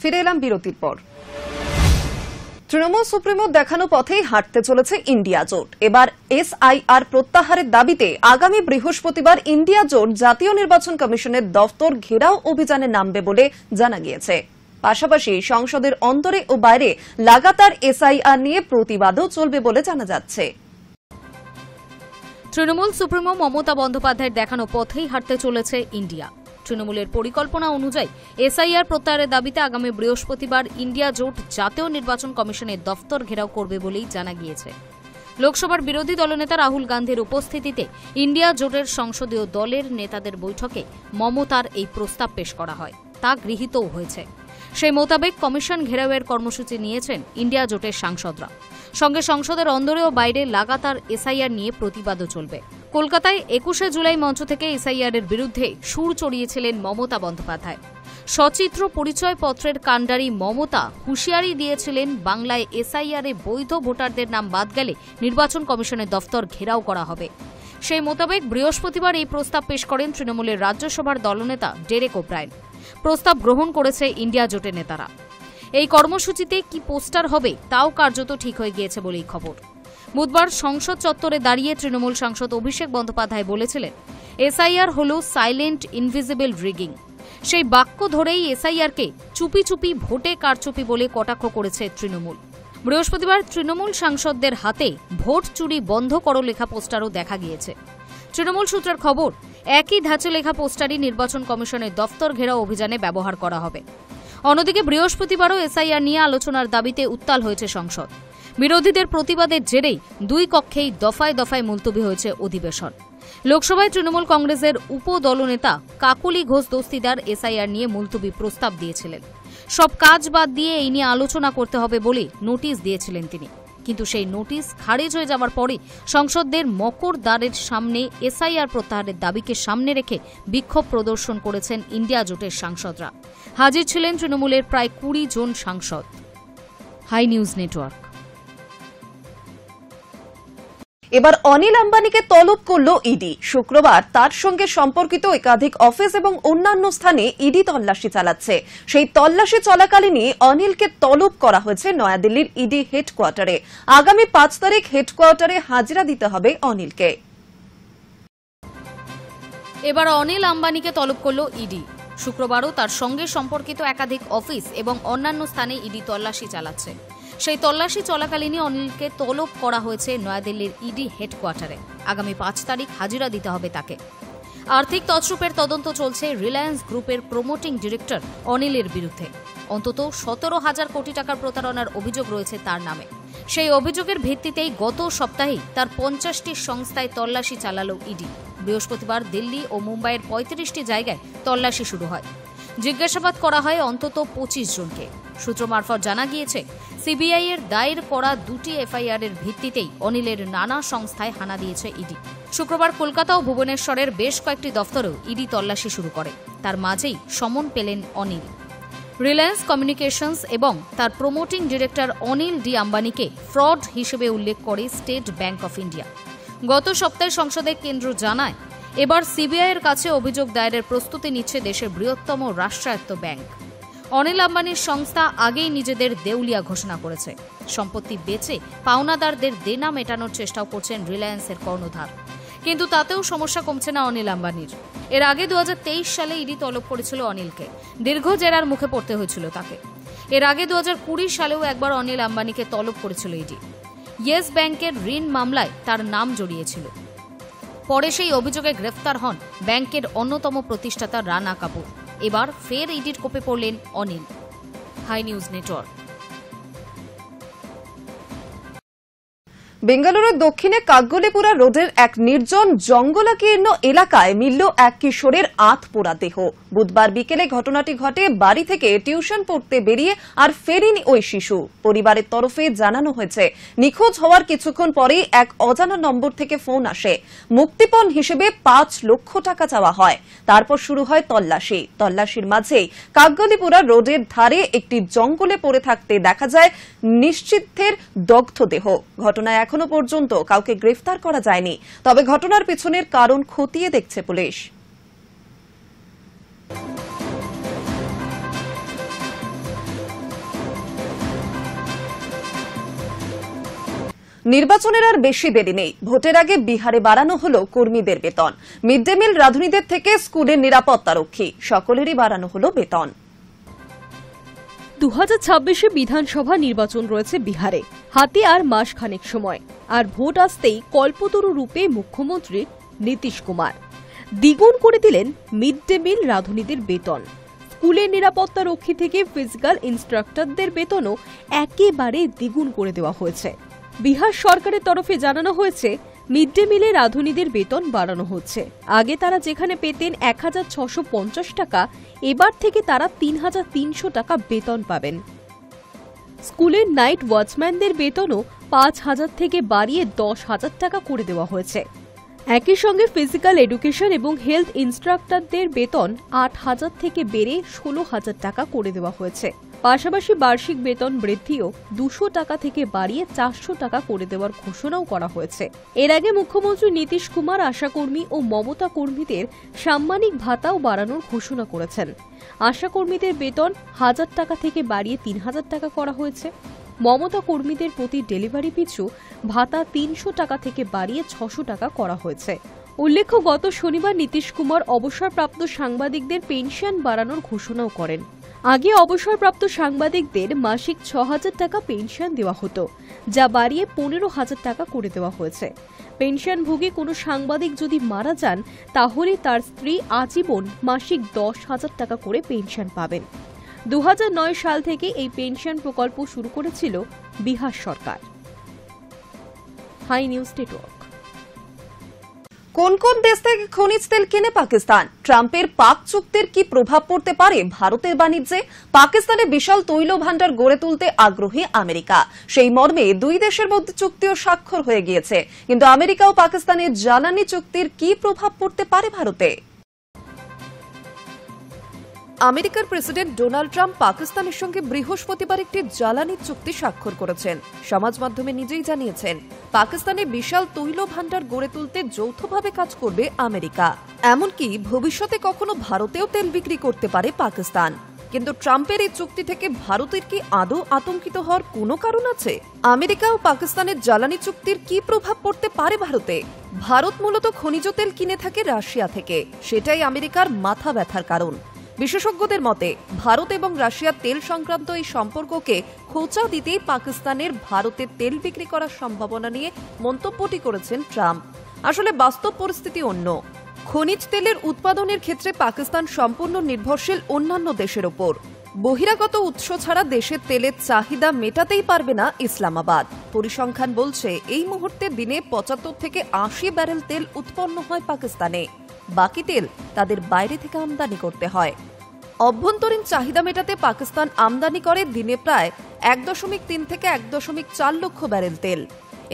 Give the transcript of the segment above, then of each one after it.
ফিরে এলাম বিরতির পর। তৃণমূল সুপ্রিমোর দেখানো পথেই হাঁটতে চলেছে ইন্ডিয়া জোট। এবার এসআইআর প্রত্যাহারের দাবিতে আগামী বৃহস্পতিবার ইন্ডিয়া জোট জাতীয় নির্বাচন কমিশনের দফতর ঘেরাও অভিযানে নামবে বলে জানা গিয়েছে। পাশাপাশি সংসদের অন্তরে ও বাইরে লাগাতার এসআইআর নিয়ে প্রতিবাদও চলবে বলে জানা যাচ্ছে। তৃণমূল সুপ্রিমো মমতা বন্দ্যোপাধ্যায়ের দেখানো পথেই হাঁটতে চলেছে ইন্ডিয়া। তৃণমূলের পরিকল্পনা অনুযায়ী এসআইআর প্রত্যাহারের দাবিতে আগামী বৃহস্পতিবার ইন্ডিয়া জোট জাতীয় নির্বাচন কমিশনের দফতর ঘেরাও করবে বলেই জানা গিয়েছে। লোকসভার বিরোধী দলনেতা রাহুল গান্ধীর উপস্থিতিতে ইন্ডিয়া জোটের সংসদীয় দলের নেতাদের বৈঠকে মমতার এই প্রস্তাব পেশ করা হয়, তা গৃহীতও হয়েছে। সেই মোতাবেক কমিশন ঘেরাওয়ের কর্মসূচি নিয়েছেন ইন্ডিয়া জোটের সাংসদরা। সঙ্গে সংসদের অন্দরে ও বাইরে লাগাতার এসআইআর নিয়ে প্রতিবাদও চলবে। কলকাতায় ২১শে জুলাই মঞ্চ থেকে এসআইআর এর বিরুদ্ধে সুর চড়িয়েছিলেন মমতা বন্দ্যোপাধ্যায়। সচিত্র পরিচয়পত্রের কাণ্ডারি মমতা হুঁশিয়ারি দিয়েছিলেন, বাংলায় এসআইআর এ বৈধ ভোটারদের নাম বাদ গেলে নির্বাচন কমিশনের দফতর ঘেরাও করা হবে। সেই মোতাবেক বৃহস্পতিবার এই প্রস্তাব পেশ করেন তৃণমূলের রাজ্যসভার দলনেতা ডেরেক ওব্রায়েন। প্রস্তাব গ্রহণ করেছে ইন্ডিয়া জোটের নেতারা। এই কর্মসূচিতে কি পোস্টার হবে তাও কার্যত ঠিক হয়ে গিয়েছে বলেই খবর। বুধবার সংসদ চত্বরে দাঁড়িয়ে তৃণমূল সাংসদ অভিষেক বন্দ্যোপাধ্যায় বলেছিলেন, এসআইআর হল সাইলেন্ট ইনভিজিবল রিগিং। সেই বাক্য ধরেই এসআইআরকে চুপি চুপি ভোটে কারচুপি বলে কটাক্ষ করেছে তৃণমূল। বৃহস্পতিবার তৃণমূল সাংসদদের হাতে ভোট চুরি বন্ধ করো লেখা পোস্টারও দেখা গিয়েছে। তৃণমূল সূত্রের খবর, একই ধাঁচে লেখা পোস্টারই নির্বাচন কমিশনের দফতর ঘেরাও অভিযানে ব্যবহার করা হবে। অন্যদিকে বৃহস্পতিবারও এসআইআর নিয়ে আলোচনার দাবিতে উত্তাল হয়েছে সংসদ। বিরোধীদের প্রতিবাদের জেরেই দুই কক্ষেই দফায় দফায় মুলতবি হয়েছে অধিবেশন। লোকসভায় তৃণমূল কংগ্রেসের উপদলনেতা কাকলি ঘোষ দস্তিদার এসআইআর নিয়ে মুলতবি প্রস্তাব দিয়েছিলেন। সব কাজ বাদ দিয়ে এই নিয়ে আলোচনা করতে হবে বলে নোটিশ দিয়েছিলেন তিনি। কিন্তু সেই নোটিশ খারিজ হয়ে যাওয়ার পরে সংসদের মকর দ্বারের সামনে এসআইআর প্রত্যাহারের দাবিকে সামনে রেখে বিক্ষোভ প্রদর্শন করেছেন ইন্ডিয়া জোটের সাংসদরা। হাজির ছিলেন তৃণমূলের প্রায় ২০ জন সাংসদ। Hi news Network. এবার অনিল আম্বানিকে তলব করল ইডি। শুক্রবার তার সঙ্গে সম্পর্কিত একাধিক অফিস এবং অন্যান্য স্থানে ইডি তল্লাশি চালাচ্ছে। সেই তল্লাশি চলাকালীনই অনিলকে তলব করা হয়েছে নয়াদিল্লির ইডি হেডকোয়ার্টারে। আগামী ৫ তারিখ হেডকোয়ার্টারে হাজিরা দিতে হবে অনিলকে। এবার অনিল আম্বানিকে তলব করল ইডি। শুক্রবারও তার সঙ্গে সম্পর্কিত একাধিক অফিস এবং অন্যান্য স্থানে ইডি তল্লাশি চালাচ্ছে। সেই তল্লাশি চলাকালীনই অনিলকে তলব করা হয়েছে নয়াদিল্লির ইডি হেডকোয়ার্টারে। আগামী ৫ তারিখ হাজিরা দিতে হবে তাকে। আর্থিক তছরূপের তদন্ত চলছে রিলায়েন্স গ্রুপের প্রমোটিং ডিরেক্টর অনিলের বিরুদ্ধে। অন্তত ১৭,০০০ কোটি টাকার প্রতারণার অভিযোগ রয়েছে তার নামে। সেই অভিযোগের ভিত্তিতেই গত সপ্তাহেই তার ৫০টি সংস্থায় তল্লাশি চালালো ইডি। বৃহস্পতিবার দিল্লি ও মুম্বাইয়ের ৩৫টি জায়গায় তল্লাশি শুরু হয়। জিজ্ঞাসাবাদ করা হয় অন্তত ২৫ জনকে। সূত্র মারফত জানা গিয়েছে, সিবিআই এর দায়ের করা ২টি এফআইআর এর ভিত্তিতেই অনিলের নানা সংস্থায় হানা দিয়েছে ইডি। শুক্রবার কলকাতা ও ভুবনেশ্বরের বেশ কয়েকটি দফতরেও ইডি তল্লাশি শুরু করে। তার মাঝেই সমন পেলেন অনিল। রিলায়েন্স কমিউনিকেশনস এবং তার প্রমোটিং ডিরেক্টর অনিল ডি আম্বানিকে ফ্রড হিসেবে উল্লেখ করে স্টেট ব্যাংক অফ ইন্ডিয়া। গত সপ্তাহে সংসদের কেন্দ্র জানায়, এবার সিবিআই এর কাছে অভিযোগ দায়েরের প্রস্তুতি নিচ্ছে দেশের বৃহত্তম রাষ্ট্রায়ত্ত ব্যাংক। অনিল আম্বানির সংস্থা আগেই নিজেদের দেউলিয়া ঘোষণা করেছে। সম্পত্তি বেচে পাওনাদারদের দেনা মেটানোর চেষ্টাও করছেন রিলায়েন্সের কর্ণধার। কিন্তু তাতেও সমস্যা কমছে না অনিল আম্বানির। এর আগে ২০২৩ সালে ইডি তলব করেছিল অনিলকে। দীর্ঘ জেরার মুখে পড়তে হয়েছিল তাকে। এর আগে ২০২০ সালেও একবার অনিল আম্বানিকে তলব করেছিল ইডি। ইয়েস ব্যাংকের ঋণ মামলায় তার নাম জড়িয়েছিল। পরে সেই অভিযোগে গ্রেফতার হন ব্যাংকের অন্যতম প্রতিষ্ঠাতা রানা কাপুর। এবার ফের ইডির কোপে পড়লেন অনিল। High news network. বেঙ্গালুরুর দক্ষিণে কাকগলিপুরা রোডের এক নির্জন জঙ্গলাকীর্ণ এলাকায় মিলল এক কিশোরের আধপোড়া দেহ। বুধবার বিকেলে ঘটনাটি ঘটে। বাড়ি থেকে টিউশন পড়তে বেরিয়ে আর ফেরেনি ওই শিশু। পরিবারের তরফে জানানো হয়েছে, নিখোঁজ হওয়ার কিছুক্ষণ পরেই এক অজানা নম্বর থেকে ফোন আসে। মুক্তিপণ হিসেবে ৫ লক্ষ টাকা চাওয়া হয়। তারপর শুরু হয় তল্লাশি। তল্লাশির মাঝেই কাকগলিপুরা রোডের ধারে একটি জঙ্গলে পড়ে থাকতে দেখা যায় নিশ্চিতের দগ্ধ দেহ। ঘটনায় এখনো পর্যন্ত কাউকে গ্রেফতার করা যায়নি। তবে ঘটনার পিছনের কারণ খতিয়ে দেখছে পুলিশ। নির্বাচনের আর বেশি দেরি নেই। ভোটের আগে বিহারে বাড়ানো হলো কর্মীদের বেতন। মিড ডে মিল রাঁধুনিদের থেকে স্কুলের নিরাপত্তারক্ষী সকলেরই বাড়ানো হলো বেতন। 2026-এ বিধানসভা নির্বাচন রয়েছে বিহারে। হাতে আর মাসখানেক সময়, আর ভোট আসতেই কল্পতরু রূপে মুখ্যমন্ত্রী নীতিশ কুমার দ্বিগুণ করে দিলেন মিড ডে মিল রাঁধুনিদের বেতন। স্কুলের নিরাপত্তা রক্ষী থেকে ফিজিক্যাল ইনস্ট্রাক্টরদের বেতনও একেবারে দ্বিগুণ করে দেওয়া হয়েছে। বিহার সরকারের তরফে জানানো হয়েছে, মিড ডে মিলে রাঁধুনিদের বেতন বাড়ানো হচ্ছে। আগে তারা যেখানে পেতেন 1650 টাকা, এবার থেকে তারা 3300 টাকা বেতন পাবেন। স্কুলের নাইট ওয়াচম্যানদের বেতনও 5000 থেকে বাড়িয়ে 10,000 টাকা করে দেওয়া হয়েছে। একই সঙ্গে ফিজিক্যাল এডুকেশন এবং হেলথ ইনস্ট্রাক্টরদের বেতন 8000 থেকে বেড়ে 16,000 টাকা করে দেওয়া হয়েছে। পাশাপাশি বার্ষিক বেতন বৃদ্ধিও 200 টাকা থেকে বাড়িয়ে 400 টাকা করে দেওয়ার ঘোষণাও করা হয়েছে। এর আগে মুখ্যমন্ত্রী নীতিশ কুমার আশাকর্মী ও মমতা কর্মীদের সাম্মানিক ভাতাও বাড়ানোর ঘোষণা করেছেন। আশাকর্মীদের বেতন 1000 টাকা থেকে বাড়িয়ে 3000 টাকা করা হয়েছে। মমতা কর্মীদের প্রতি ডেলিভারি পিছু ভাতা 300 টাকা থেকে বাড়িয়ে 600 টাকা করা হয়েছে। উল্লেখ্য, গত শনিবার নীতিশ কুমার অবসরপ্রাপ্ত সাংবাদিকদের পেনশন বাড়ানোর ঘোষণাও করেন। আগে অবসরপ্রাপ্ত সাংবাদিকদের মাসিক 6000 টাকা পেনশন দেওয়া হতো, যা বাড়িয়ে 15,000 টাকা করে দেওয়া হয়েছে। পেনশনভোগী কোনো সাংবাদিক যদি মারা যান, তাহলে তার স্ত্রী আজীবন মাসিক 10,000 টাকা করে পেনশন পাবেন। 2009 সাল থেকে এই পেনশন প্রকল্প শুরু করেছিল বিহার সরকার। Hi news network. কোন কোন দেশ থেকে খনিজ তেল কেনে পাকিস্তান? ট্রাম্পের পাক চুক্তির কি প্রভাব পড়তে পারে ভারতের বাণিজ্যে? পাকিস্তানে বিশাল তৈল ভান্ডার গড়ে তুলতে আগ্রহী আমেরিকা। সেই মর্মে দুই দেশের মধ্যে চুক্তিও স্বাক্ষর হয়ে গিয়েছে। কিন্তু আমেরিকা ও পাকিস্তানের জ্বালানি চুক্তির কি প্রভাব পড়তে পারে ভারতে? আমেরিকার প্রেসিডেন্ট ডোনাল্ড ট্রাম্প পাকিস্তানের সঙ্গে বৃহস্পতিবার একটি জ্বালানি চুক্তি স্বাক্ষর করেছেন। সমাজ মাধ্যমে নিজেই জানিয়েছেন, পাকিস্তানে বিশাল তৈল ভান্ডার গড়ে তুলতে যৌথভাবে কাজ করবে আমেরিকা। এমনকি ভবিষ্যতে কখনো ভারতেও তেল বিক্রি করতে পারে পাকিস্তান। কিন্তু ট্রাম্পের এই চুক্তি থেকে ভারতের কি আদৌ আতঙ্কিত হওয়ার কোনো কারণ আছে? আমেরিকা ও পাকিস্তানের জ্বালানি চুক্তির কি প্রভাব পড়তে পারে ভারতে? ভারত মূলত খনিজ তেল কিনে থাকে রাশিয়া থেকে, সেটাই আমেরিকার মাথা ব্যথার কারণ। বিশেষজ্ঞদের মতে, ভারত এবং রাশিয়ার তেল সংক্রান্ত এই সম্পর্ককে খোঁচা দিতেই পাকিস্তানের ভারতে তেল বিক্রি করার সম্ভাবনা নিয়ে মন্তব্যটি করেছেন ট্রাম্প। আসলে বাস্তব পরিস্থিতি অন্য। খনিজ তেলের উৎপাদনের ক্ষেত্রে পাকিস্তান সম্পূর্ণ নির্ভরশীল অন্যান্য দেশের ওপর। বহিরাগত উৎস ছাড়া দেশের তেলের চাহিদা মেটাতেই পারবে না ইসলামাবাদ। পরিসংখ্যান বলছে, এই মুহূর্তে দিনে 75 থেকে 80 ব্যারেল তেল উৎপন্ন হয় পাকিস্তানে। বাকি তেল তাদের বাইরে থেকে আমদানি করতে হয়। অভ্যন্তরীণ চাহিদা মেটাতে পাকিস্তান আমদানি করে দিনে প্রায় 1.3 থেকে 1.4 লক্ষ ব্যারেল তেল।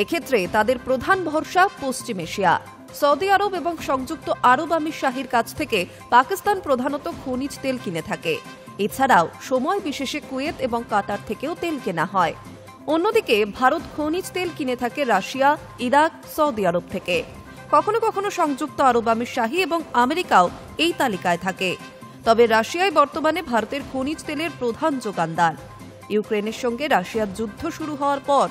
এক্ষেত্রে তাদের প্রধান ভরসা পশ্চিম এশিয়া। সৌদি আরব এবং সংযুক্ত আরব আমিরশাহীর কাছ থেকে পাকিস্তান প্রধানত খনিজ তেল কিনে থাকে। এছাড়াও সময় বিশেষে কুয়েত এবং কাতার থেকেও তেল কেনা হয়। অন্যদিকে ভারত খনিজ তেল কিনে থাকে রাশিয়া, ইরাক, সৌদি আরব থেকে। কখনো কখনো সংযুক্ত আরব আমিরশাহী এবং আমেরিকাও এই তালিকায় থাকে। তবে রাশিয়ায় বর্তমানে ভারতের খনিজ তেলের প্রধান যোগানদার। ইউক্রেনের সঙ্গে রাশিয়ার যুদ্ধ শুরু হওয়ার পর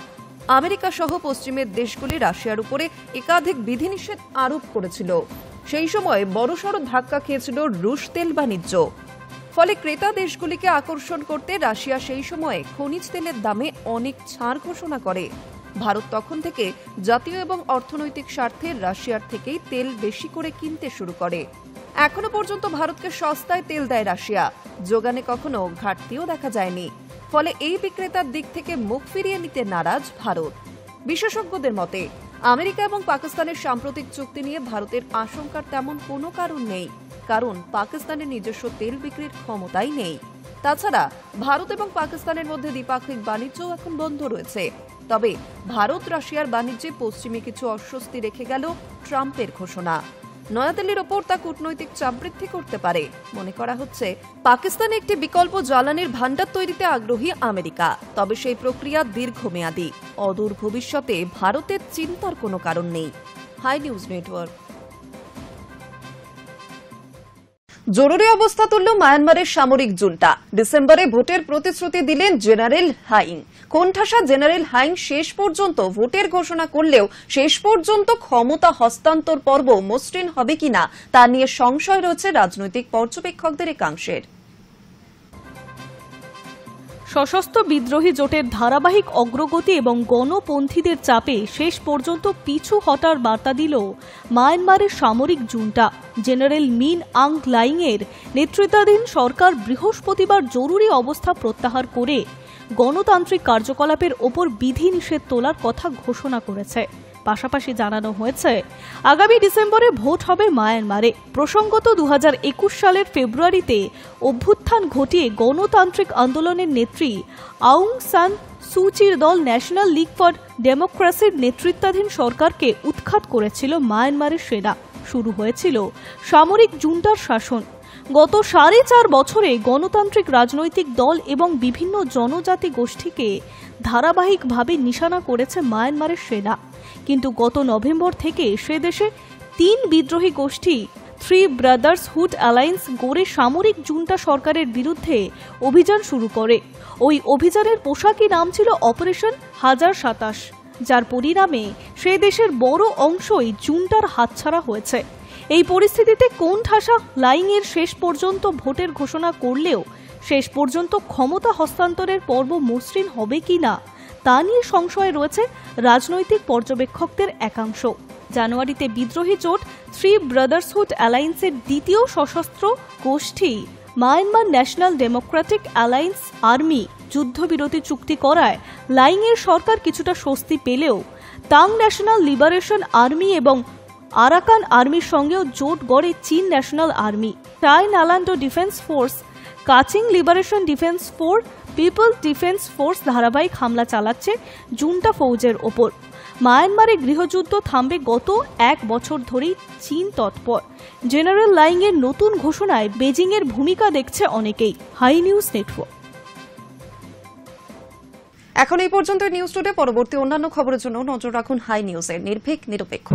আমেরিকা সহ পশ্চিমের দেশগুলি রাশিয়ার উপরে একাধিক বিধিনিষেধ আরোপ করেছিল। সেই সময় বড়সড় ধাক্কা খেয়েছিল রুশ তেল বাণিজ্য। ফলে ক্রেতা দেশগুলিকে আকর্ষণ করতে রাশিয়া সেই সময়ে খনিজ তেলের দামে অনেক ছাড় ঘোষণা করে। ভারত তখন থেকে জাতীয় এবং অর্থনৈতিক স্বার্থে রাশিয়ার থেকেই তেল বেশি করে কিনতে শুরু করে। এখনো পর্যন্ত ভারতকে সস্তায় তেল দেয় রাশিয়া, যোগানে কখনো ঘাটতিও দেখা যায়নি। ফলে এই বিক্রেতার দিক থেকে মুখ ফিরিয়ে নিতে নারাজ ভারত। বিশেষজ্ঞদের মতে, আমেরিকা এবং পাকিস্তানের সাম্প্রতিক চুক্তি নিয়ে ভারতের আশঙ্কার তেমন কোনো কারণ নেই, কারণ পাকিস্তানের নিজস্ব তেল বিক্রির ক্ষমতাই নেই। তাছাড়া ভারত এবং পাকিস্তানের মধ্যে দ্বিপাক্ষিক বাণিজ্যও এখন বন্ধ রয়েছে। তবে ভারত রাশিয়ার বাণিজ্যে পশ্চিমে কিছু অস্বস্তি রেখে গেল ট্রাম্পের ঘোষণা। নয়াদিল্লির ওপর তা কূটনৈতিক চাপ বৃদ্ধি করতে পারে। মনে করা হচ্ছে, পাকিস্তানে একটি বিকল্প জ্বালানির ভান্ডার তৈরিতে আগ্রহী আমেরিকা। তবে সেই প্রক্রিয়া দীর্ঘমেয়াদী। অদূর ভবিষ্যতে ভারতের চিন্তার কোনো কারণ নেই। Hi news Network. জরুরি অবস্থা তুলল মায়ানমারের সামরিক জুন্টা। ডিসেম্বরে ভোটের প্রতিশ্রুতি দিলেন জেনারেল হাইং। কোণঠাসা জেনারেল হাইং শেষ পর্যন্ত ভোটের ঘোষণা করলেও শেষ পর্যন্ত ক্ষমতা হস্তান্তর পর্ব মসৃণ হবে কিনা তা নিয়ে সংশয় রয়েছে রাজনৈতিক পর্যবেক্ষকদের একাংশের। সশস্ত্র বিদ্রোহী জোটের ধারাবাহিক অগ্রগতি এবং গণপন্থীদের চাপে শেষ পর্যন্ত পিছু হটার বার্তা দিল মায়ানমারের সামরিক জুন্টা। জেনারেল মিন আং লাইংয়ের নেতৃত্বাধীন সরকার বৃহস্পতিবার জরুরি অবস্থা প্রত্যাহার করে গণতান্ত্রিক কার্যকলাপের ওপর বিধিনিষেধ তোলার কথা ঘোষণা করেছে। পাশাপাশি জানানো হয়েছে আগামী ডিসেম্বরে ভোট হবে মায়ানমারে। প্রসঙ্গত 2021 সালের ফেব্রুয়ারিতে অভ্যুত্থান ঘটিয়ে গণতান্ত্রিক আন্দোলনের নেত্রী আউং সান সুচির দল ন্যাশনাল লিগ ফর ডেমোক্রেসির নেতৃত্বাধীন সরকারকে উৎখাত করেছিল মায়ানমারের সেনা। শুরু হয়েছিল সামরিক জুন্টার শাসন। গত 4.5 বছরে গণতান্ত্রিক রাজনৈতিক দল এবং বিভিন্ন জনজাতি গোষ্ঠীকে ধারাবাহিকভাবে নিশানা করেছে মায়ানমারের সেনা। কিন্তু গত নভেম্বর থেকে সে দেশে 3 বিদ্রোহী গোষ্ঠী 3 ব্রাদার্সহুড অ্যালায়েন্স গড়ে সামরিক জুন্টা সরকারের বিরুদ্ধে অভিযান শুরু করে। ওই অভিযানের পোশাকি নাম ছিল অপারেশন 1027, যার পরিণামে সে দেশের বড় অংশই জুন্টার হাতছাড়া হয়েছে। এই পরিস্থিতিতে কোণঠাসা লাইংয়ের শেষ পর্যন্ত ভোটের ঘোষণা করলেও শেষ পর্যন্ত ক্ষমতা হস্তান্তরের পর্ব মসৃণ হবে কিনা তা নিয়ে সংশয় রয়েছে রাজনৈতিক পর্যবেক্ষকদের একাংশ। জানুয়ারিতে বিদ্রোহী জোট 3 ব্রাদার্সহুড অ্যালায়েন্সের দ্বিতীয় সশস্ত্র গোষ্ঠী Myanmar National Democratic Alliance Army যুদ্ধবিরতি চুক্তি করায় লাইংয়ের সরকার কিছুটা স্বস্তি পেলেও তাং ন্যাশনাল লিবারেশন আর্মি এবং আরাকান আর্মির সঙ্গেও জোট গড়ে চীন ন্যাশনাল আর্মি। টাই নালান্ডো Defence Force, Kachin Liberation Defence Force, People Defence Force ধারাবাহিক হামলা চালাচ্ছে জুন্টা ফৌজের ওপর। মায়ানমারে গৃহযুদ্ধ থামবে গত 1 বছর ধরেই চীন তৎপর। জেনারেল লাইংয়ের নতুন ঘোষণায় বেজিংয়ের ভূমিকা দেখছে অনেকেই। Hi news Network. এখন এই পর্যন্ত নিউজ টুডে। পরবর্তী অন্যান্য খবরের জন্য নজর রাখুন হাই নিউজের। নির্ভীক, নিরপেক্ষ।